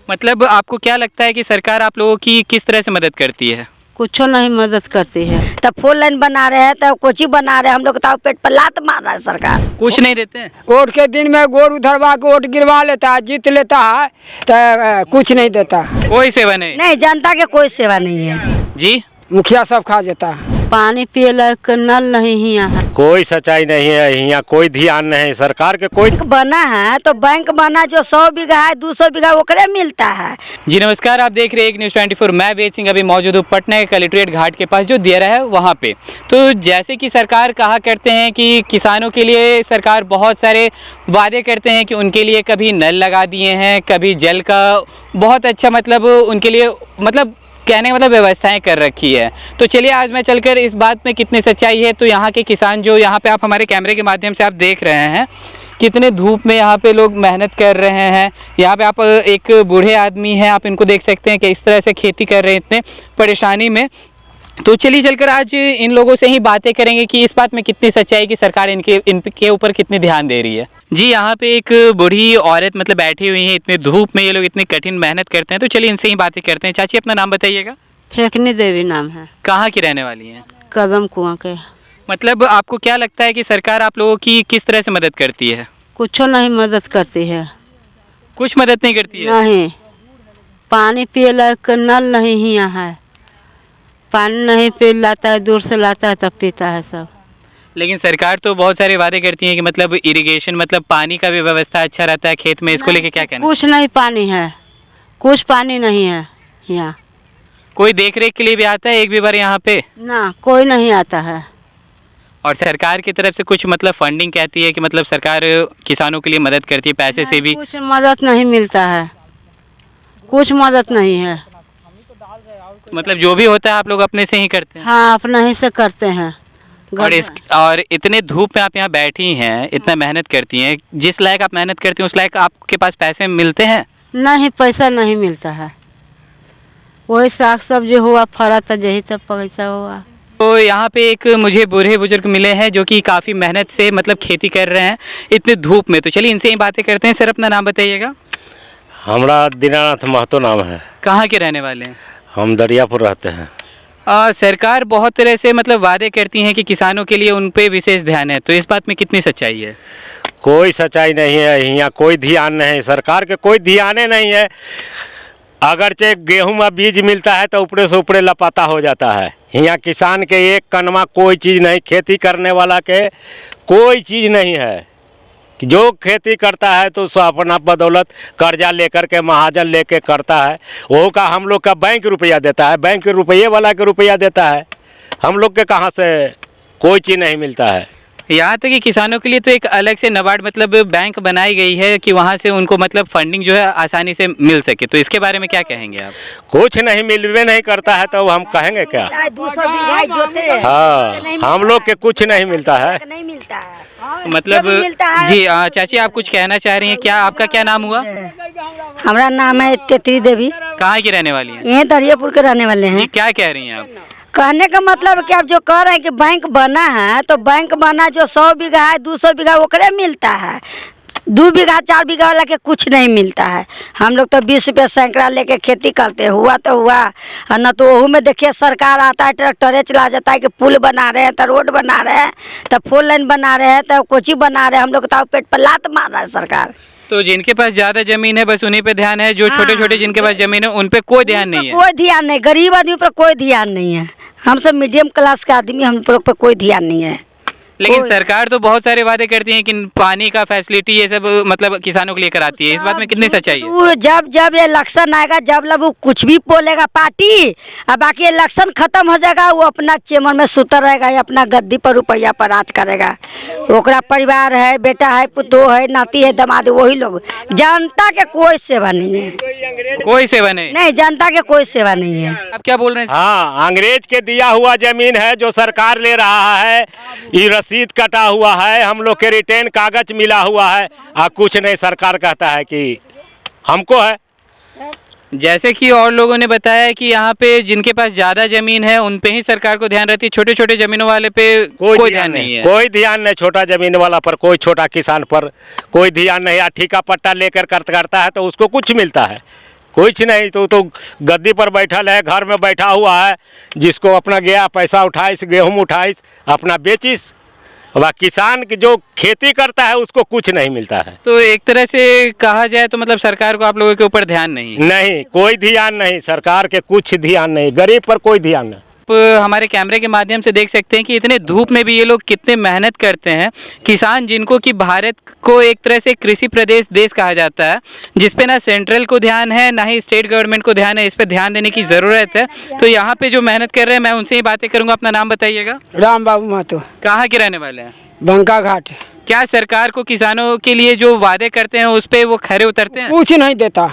मतलब आपको क्या लगता है कि सरकार आप लोगों की किस तरह से मदद करती है? कुछ नहीं मदद करती है। तब 4 लाइन बना रहे हैं, तब कोची बना रहे हैं, हम लोग तो पेट पर लात मार रहा है सरकार। कुछ नहीं देते हैं? वोट के दिन में गोर उधरवा के वोट गिरवा लेता है, जीत लेता है तो कुछ नहीं देता। कोई सेवा नहीं? नहीं, जनता के कोई सेवा नहीं है जी, मुखिया सब खा जाता है। पानी पिए लायक नल नहीं हिया है। कोई सच्चाई नहीं है, यहाँ कोई ध्यान नहीं सरकार के। कोई बैंक बना है तो बैंक बना जो 100 बीघा है 200 बीघा ओकरे मिलता है। जी नमस्कार, आप देख रहे हैं एक न्यूज़ 24। मैं वेद सिंह अभी मौजूद हूँ पटना के कलेक्ट्रेट घाट के पास जो दियरा है वहाँ पे। तो जैसे कि सरकार कहा करते हैं कि किसानों के लिए सरकार बहुत सारे वादे करते हैं कि उनके लिए कभी नल लगा दिए हैं, कभी जल का बहुत अच्छा मतलब उनके लिए मतलब कहने का मतलब व्यवस्थाएं कर रखी है। तो चलिए आज मैं चलकर इस बात में कितनी सच्चाई है। तो यहाँ के किसान जो यहाँ पे आप हमारे कैमरे के माध्यम से आप देख रहे हैं कितने धूप में यहाँ पे लोग मेहनत कर रहे हैं। यहाँ पे आप एक बूढ़े आदमी हैं, आप इनको देख सकते हैं कि इस तरह से खेती कर रहे हैं इतने परेशानी में। तो चलिए चलकर आज इन लोगों से ही बातें करेंगे कि इस बात में कितनी सच्चाई कि सरकार इनके ऊपर कितनी ध्यान दे रही है। जी, यहाँ पे एक बूढ़ी औरत मतलब बैठी हुई है, इतने धूप में ये लोग इतनी कठिन मेहनत करते हैं। तो चलिए इनसे ही बातें करते हैं। चाची अपना नाम बताइएगा। फेकनी देवी नाम है। कहाँ की रहने वाली हैं? कदम कुआं के। मतलब आपको क्या लगता है कि सरकार आप लोगों की किस तरह से मदद करती है? कुछ नहीं मदद करती है। कुछ मदद नहीं करती है? नहीं, पानी पिए लायक नल नहीं हिया है। पानी नहीं पी लाता है, दूर से लाता है तब पीता है सब। लेकिन सरकार तो बहुत सारे वादे करती है कि मतलब इरिगेशन मतलब पानी का भी व्यवस्था अच्छा रहता है खेत में। इसको लेके क्या कहना? कुछ नहीं पानी है, कुछ पानी नहीं है यहाँ। कोई देख रेख के लिए भी आता है एक भी बार यहाँ पे? ना, कोई नहीं आता है। और सरकार की तरफ से कुछ मतलब फंडिंग कहती है कि मतलब सरकार किसानों के लिए मदद करती है पैसे से भी? कुछ मदद नहीं मिलता है, कुछ मदद नहीं है। मतलब जो भी होता है आप लोग अपने से ही करते हैं? हाँ, अपना ही से करते हैं। और इतने धूप में आप यहाँ बैठी हैं, इतना मेहनत करती हैं, जिस लायक आप मेहनत करती हैं उस लायक आपके पास पैसे मिलते हैं? नहीं, पैसा नहीं मिलता है। वही साग सब्जी हुआ फरा तो यही तब पैसा हुआ। तो यहाँ पे एक मुझे बूढ़े बुजुर्ग मिले हैं जो कि काफ़ी मेहनत से मतलब खेती कर रहे हैं इतने धूप में। तो चलिए इनसे ही बातें करते हैं। सर अपना नाम बताइएगा। हमारा दीनानाथ महतो नाम है। कहाँ के रहने वाले हैं? हम दरियापुर रहते हैं। सरकार बहुत तरह से मतलब वादे करती हैं कि किसानों के लिए उन पे विशेष ध्यान है। तो इस बात में कितनी सच्चाई है? कोई सच्चाई नहीं है, यहाँ कोई ध्यान नहीं, सरकार के कोई ध्यान नहीं है। अगरचे गेहूं में बीज मिलता है तो ऊपरे से ऊपरे लपाता हो जाता है। यहाँ किसान के एक कनमा कोई चीज़ नहीं, खेती करने वाला के कोई चीज़ नहीं है। जो खेती करता है तो उसको अपना बदौलत कर्जा लेकर के महाजन लेके करता है। वो का हम लोग का बैंक रुपया देता है, बैंक रुपये वाला के रुपया देता है। हम लोग के कहाँ से कोई चीज़ नहीं मिलता है। यहाँ तक कि किसानों के लिए तो एक अलग से नाबार्ड मतलब बैंक बनाई गई है कि वहाँ से उनको मतलब फंडिंग जो है आसानी से मिल सके। तो इसके बारे में क्या कहेंगे आप? कुछ नहीं मिलवे नहीं करता है तो हम कहेंगे क्या? 200 बीघा जोते। हाँ, हम लोग के कुछ नहीं मिलता है। नहीं मिलता है मतलब जी चाची आप कुछ कहना चाह रही हैं क्या? आपका क्या नाम हुआ? हमारा नाम है तेतरी देवी। कहाँ की रहने वाली हैं? ये दरियापुर के रहने वाले हैं। क्या कह रही हैं आप? कहने का मतलब कि आप जो कह रहे हैं कि बैंक बना है तो बैंक बना जो 100 बीघा है 200 बीघा ओकरे मिलता है। 2 बीघा 4 बीघा वाला के कुछ नहीं मिलता है। हम लोग तो 20 रुपये सैकड़ा लेके खेती करते हैं, हुआ तो हुआ और न तो वहू में देखिए सरकार आता है ट्रैक्टरे चला जाता है कि पुल बना रहे हैं तो रोड बना रहे हैं तो 4 लाइन बना रहे हैं तो कोची बना रहे हैं। हम लोग तो पेट पर लात मार रहा है सरकार। तो जिनके पास ज़्यादा ज़मीन है बस उन्हीं पे ध्यान है, जो छोटे छोटे जिनके पास ज़मीन है उन पे कोई ध्यान नहीं है। कोई ध्यान नहीं, गरीब आदमी पर कोई ध्यान नहीं है। हम सब मीडियम क्लास के आदमी, हम लोग पर कोई ध्यान नहीं है। लेकिन सरकार तो बहुत सारे वादे करती है कि पानी का फैसिलिटी ये सब मतलब किसानों के लिए कराती है। इस बात में कितनी सच्चाई है? जब इलेक्शन आएगा जब लोग वो कुछ भी बोलेगा पार्टी और बाकी इलेक्शन खत्म हो जाएगा वो अपना चेमर में सुतर रहेगा या अपना गद्दी पर रुपया पर राज करेगा। ओकरा परिवार है, बेटा है, पुतो है, नाती है, दमाद, वही लोग। जनता के कोई सेवा नहीं है। कोई सेवा नहीं? नहीं, जनता के कोई सेवा नहीं है। आप क्या बोल रहे हैं? हाँ, अंग्रेज के दिया हुआ जमीन है जो सरकार ले रहा है। ये रसीद कटा हुआ है, हम लोग के रिटर्न कागज मिला हुआ है और कुछ नहीं। सरकार कहता है कि हमको है। जैसे कि और लोगों ने बताया कि यहाँ पे जिनके पास ज़्यादा ज़मीन है उन पे ही सरकार को ध्यान रहती है, छोटे छोटे ज़मीनों वाले पे कोई ध्यान नहीं है। कोई ध्यान नहीं, छोटा ज़मीन वाला पर, कोई छोटा किसान पर कोई ध्यान नहीं। ठेका पट्टा लेकर करता है तो उसको कुछ मिलता है, कुछ नहीं, तो गद्दी पर बैठल है, घर में बैठा हुआ है, जिसको अपना गया पैसा उठाइस, गेहूँ उठाइस, अपना बेचिस। वह किसान की जो खेती करता है उसको कुछ नहीं मिलता है। तो एक तरह से कहा जाए तो मतलब सरकार को आप लोगों के ऊपर ध्यान नहीं है। नहीं, कोई ध्यान नहीं, सरकार के कुछ ध्यान नहीं, गरीब पर कोई ध्यान नहीं। आप हमारे कैमरे के माध्यम से देख सकते हैं कि इतने धूप में भी ये लोग कितने मेहनत करते हैं। किसान जिनको कि भारत को एक तरह से कृषि प्रदेश देश कहा जाता है, जिस पे ना सेंट्रल को ध्यान है ना ही स्टेट गवर्नमेंट को ध्यान है, इस पे ध्यान देने की ज़रूरत है। तो यहाँ पे जो मेहनत कर रहे हैं मैं उनसे ही बातें करूँगा। अपना नाम बताइएगा। राम बाबू महतो, कहाँ के रहने वाले हैं? बंका घाट। क्या सरकार को किसानों के लिए जो वादे करते हैं उस पर वो खरे उतरते हैं? कुछ नहीं देता,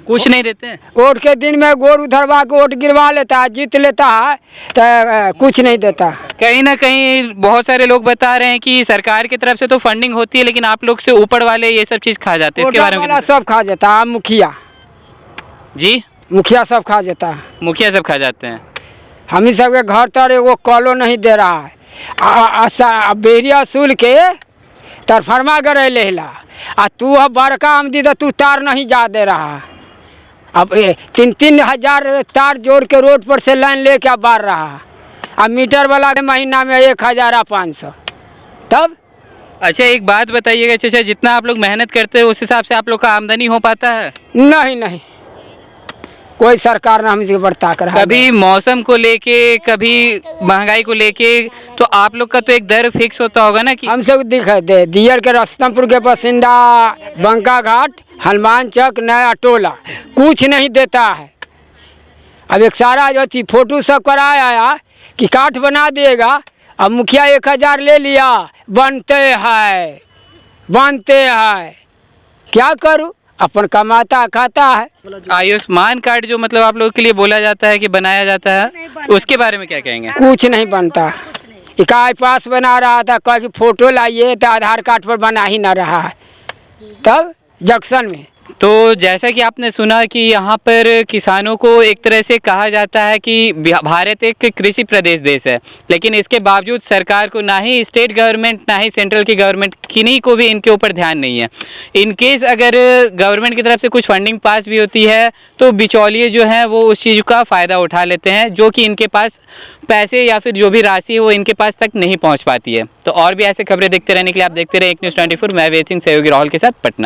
कुछ नहीं देते हैं। वोट के दिन में गोर उधरवा के वोट गिरवा लेता है, जीत लेता है, तो कुछ नहीं देता। कहीं ना कहीं बहुत सारे लोग बता रहे हैं कि सरकार की तरफ से तो फंडिंग होती है, लेकिन आप लोग से ऊपर वाले ये सब चीज़ खा जाते हैं। इसके बारे में वाला सब खा जाता है, मुखिया जी, मुखिया सब खा जाता है। मुखिया सब खा जाते हैं। हम ही सबके घर तर एगो कॉलो नहीं दे रहा है। बेरिया सुल के तरफरमा गरे लेला, आ तू अब बड़का आमदी तो तू तार नहीं जा दे रहा। अब 3-3 हजार तार जोड़ के रोड पर से लाइन लेके अब बार रहा। अब मीटर वाला के महीना में 1500। तब अच्छा एक बात बताइएगा चाचा, जितना आप लोग मेहनत करते हैं उस हिसाब से आप लोग का आमदनी हो पाता है? नहीं नहीं, कोई सरकार ना हमसे बर्ता कर। कभी मौसम को लेके, कभी महंगाई को लेके, तो आप लोग का तो एक दर फिक्स होता होगा ना कि हमसे दिखा दे दियर के रस्तमपुर के बसिंदा, बंका घाट, हनुमान चौक, नया टोला, कुछ नहीं देता है। अब एक सारा जो थी फोटो सब कराया आया कि काठ बना देगा। अब मुखिया 1000 ले लिया, बनते हैं क्या करूं, अपन कमाता खाता है। आयुष्मान कार्ड जो मतलब आप लोगों के लिए बोला जाता है कि बनाया जाता है, उसके बारे में क्या कहेंगे? कुछ नहीं बनता। इकाई पास बना रहा था, कह कि फोटो लाइए, तो आधार कार्ड पर बना ही ना रहा है। तब जंक्शन में तो जैसा कि आपने सुना कि यहाँ पर किसानों को एक तरह से कहा जाता है कि भारत एक कृषि प्रदेश देश है, लेकिन इसके बावजूद सरकार को ना ही स्टेट गवर्नमेंट ना ही सेंट्रल की गवर्नमेंट किन्हीं को भी इनके ऊपर ध्यान नहीं है। इन केस अगर गवर्नमेंट की तरफ से कुछ फंडिंग पास भी होती है तो बिचौलिए जो हैं वो उस चीज़ का फ़ायदा उठा लेते हैं, जो कि इनके पास पैसे या फिर जो भी राशि है वो इनके पास तक नहीं पहुँच पाती है। तो और भी ऐसे खबरें देखते रहने के लिए आप देखते रहे एक न्यूज़ 24। मैं वेद सिंह सहयोगी राहुल के साथ, पटना।